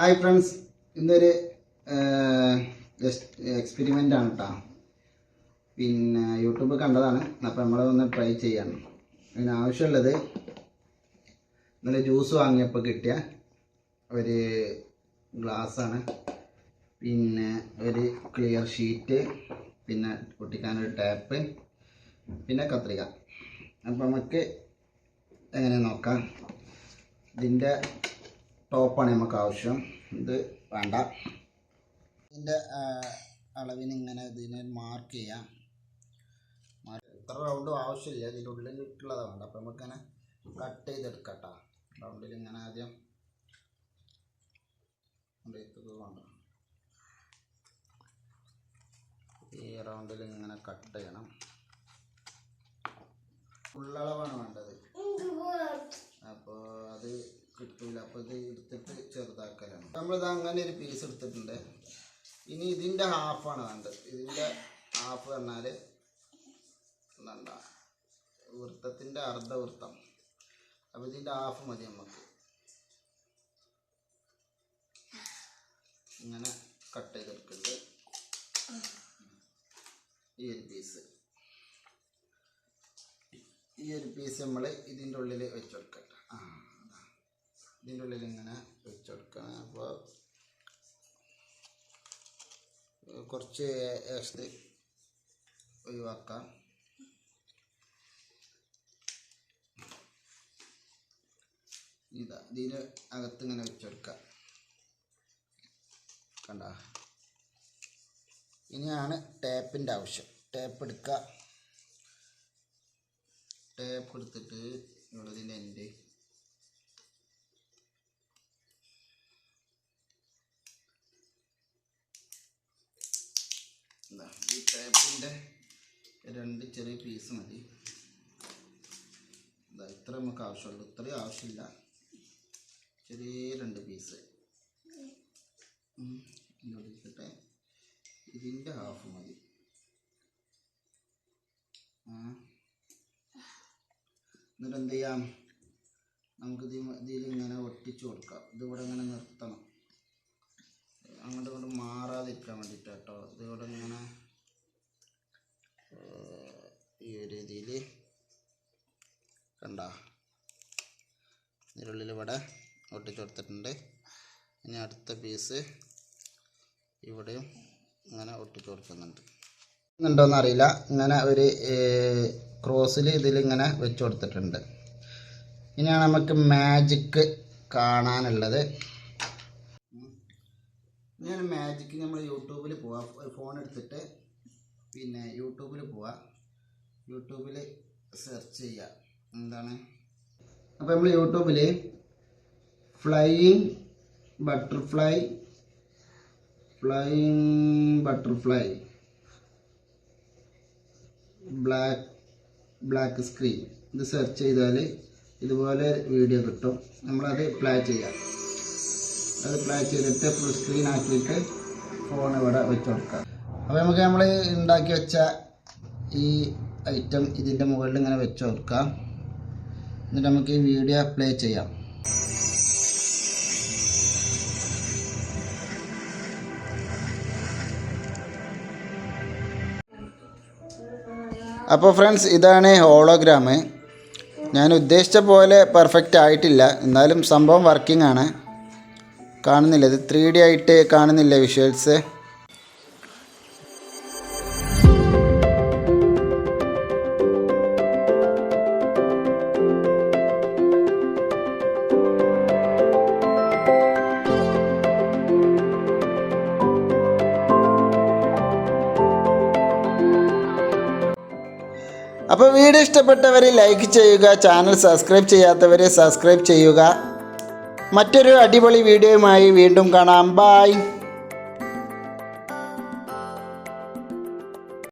Hi friends, ഇന്നൊരു experiment ആണ് കേട്ടോ. പിന്നെ യൂട്യൂബ് കണ്ടതാണ്, അപ്പോൾ നമ്മളൊന്ന് ട്രൈ ചെയ്യണം. അതിനാവശ്യമുള്ളത് ഇന്നലെ ജ്യൂസ് വാങ്ങിയപ്പോൾ കിട്ടിയ ഒരു ഗ്ലാസ്സാണ്, പിന്നെ ഒരു ക്ലിയർ ഷീറ്റ്, പിന്നെ പൊട്ടിക്കാനൊരു ടാപ്പ്, പിന്നെ കത്രിക. അപ്പോൾ നമുക്ക് എങ്ങനെ നോക്കാം. ഇതിൻ്റെ ടോപ്പാണ് നമുക്ക് ആവശ്യം. ഇത് വേണ്ട. ഇതിൻ്റെ അളവിന് ഇങ്ങനെ ഇതിനെ മാർക്ക് ചെയ്യാം. ഇത്ര റൗണ്ടും ആവശ്യമില്ല, ഇതിൻ്റെ ഉള്ളിലിട്ടുള്ളത് വേണ്ട. അപ്പോൾ നമുക്കിങ്ങനെ കട്ട് ചെയ്തെടുക്കട്ടോ. റൗണ്ടിൽ ഇങ്ങനെ ആദ്യം വേണ്ട, ഈ റൗണ്ടിൽ ഇങ്ങനെ കട്ട് ചെയ്യണം. ഫുള്ളളവാണ് വേണ്ടത്, അപ്പോൾ അത് കിട്ടൂല. അപ്പോൾ ഇത് എടുത്തിട്ട് ചെറുതാക്കലാണ്. നമ്മളിത് അങ്ങനെ ഒരു പീസ് എടുത്തിട്ടുണ്ട്. ഇനി ഇതിൻ്റെ ഹാഫാണ് വേണ്ടത്. ഇതിൻ്റെ ഹാഫ് പറഞ്ഞാൽ എന്താ, വൃത്തത്തിൻ്റെ അർദ്ധവൃത്തം. അപ്പോൾ ഇതിൻ്റെ ഹാഫ് മതി നമുക്ക്. ഇങ്ങനെ കട്ട് ചെയ്തെടുക്കുന്നുണ്ട് ഈ ഒരു പീസ്. ഈ ഒരു പീസ് നമ്മൾ ഇതിൻ്റെ ഉള്ളിൽ വെച്ച് കൊടുക്കട്ടെ. ഇതിൻ്റെ ഉള്ളിൽ ഇങ്ങനെ വെച്ച് കൊടുക്കണം. അപ്പോൾ കുറച്ച് എക്സ് ഒഴിവാക്കാം. ഇതിന് അകത്ത് ഇങ്ങനെ വെച്ച് കൊടുക്കാം. കണ്ട, ഇനിയാണ് ടേപ്പിൻ്റെ ആവശ്യം. ടേപ്പ് എടുക്കുക. ടേപ്പ് എടുത്തിട്ട് ഇതിൻ്റെ എൻഡ് ഈ ടേപ്പിൻ്റെ രണ്ട് ചെറിയ പീസ് മതി. ഇത്ര നമുക്ക് ആവശ്യമുള്ളൂ, ഇത്രയും ആവശ്യമില്ല. ചെറിയ രണ്ട് പീസ് ഇങ്ങോട്ട്. ഇതിൻ്റെ ഹാഫ് മതി. എന്നിട്ട് എന്ത് ചെയ്യാം, നമുക്ക് ഇതിലിങ്ങനെ ഒട്ടിച്ചു കൊടുക്കാം. ഇതിവിടെ ഇങ്ങനെ നിർത്തണം, അങ്ങോട്ട് കൊണ്ട് മാറാതിരിക്കാൻ വേണ്ടിയിട്ട് കേട്ടോ. ഇതിവിടെ ഇങ്ങനെ ഈ ഒരു രീതിയിൽ കണ്ട, ഇതിനുള്ളിൽ ഇവിടെ ഒട്ടിച്ചു കൊടുത്തിട്ടുണ്ട്. ഇനി അടുത്ത പീസ് ഇവിടെയും ഇങ്ങനെ ഒട്ടിച്ചു കൊടുക്കുന്നുണ്ട്. ഉണ്ടോയെന്ന് അറിയില്ല, ഇങ്ങനെ ഒരു ക്രോസിൽ ഇതിലിങ്ങനെ വെച്ച് കൊടുത്തിട്ടുണ്ട്. ഇനിയാണ് നമുക്ക് മാജിക്ക് കാണാനുള്ളത്. ഇനിയാണ് മാജിക്ക്. നമ്മൾ യൂട്യൂബിൽ പോവാം. ഒരു ഫോൺ എടുത്തിട്ട് പിന്നെ യൂട്യൂബിൽ പോവാം. യൂട്യൂബിൽ സെർച്ച് ചെയ്യുക എന്താണ്. അപ്പോൾ നമ്മൾ യൂട്യൂബിൽ ഫ്ലൈയിങ് ബട്ടർഫ്ലൈ ബ്ലാക്ക് സ്ക്രീൻ ഇത് സെർച്ച് ചെയ്താൽ ഇതുപോലെ വീഡിയോ കിട്ടും. നമ്മളത് പ്ലേ ചെയ്യാം. അത് പ്ലേ ചെയ്തിട്ട് ഫുൾ സ്ക്രീൻ ആക്കിയിട്ട് ഫോൺ ഇവിടെ വെച്ച് കൊടുക്കാം. അപ്പോൾ നമുക്ക് നമ്മൾ ഉണ്ടാക്കി വെച്ച ഈ ഐറ്റം ഇതിൻ്റെ മുകളിൽ ഇങ്ങനെ വെച്ച് കൊടുക്കാം. എന്നിട്ട് നമുക്ക് ഈ വീഡിയോ പ്ലേ ചെയ്യാം. അപ്പോൾ ഫ്രണ്ട്സ്, ഇതാണ് ഹോളോഗ്രാം. ഞാൻ ഉദ്ദേശിച്ച പോലെ പെർഫെക്റ്റ് ആയിട്ടില്ല, എന്നാലും സംഭവം വർക്കിംഗ് ആണ്. കാണുന്നില്ല, ഇത് 3D ആയിട്ട് കാണുന്നില്ല വിഷ്വൽസ്. അപ്പോൾ വീഡിയോ ഇഷ്ടപ്പെട്ടവർ ലൈക്ക് ചെയ്യുക, ചാനൽ സബ്സ്ക്രൈബ് ചെയ്യാത്തവർ സബ്സ്ക്രൈബ് ചെയ്യുക. മറ്റൊരു അടിപൊളി വീഡിയോയുമായി വീണ്ടും കാണാം. ബൈ.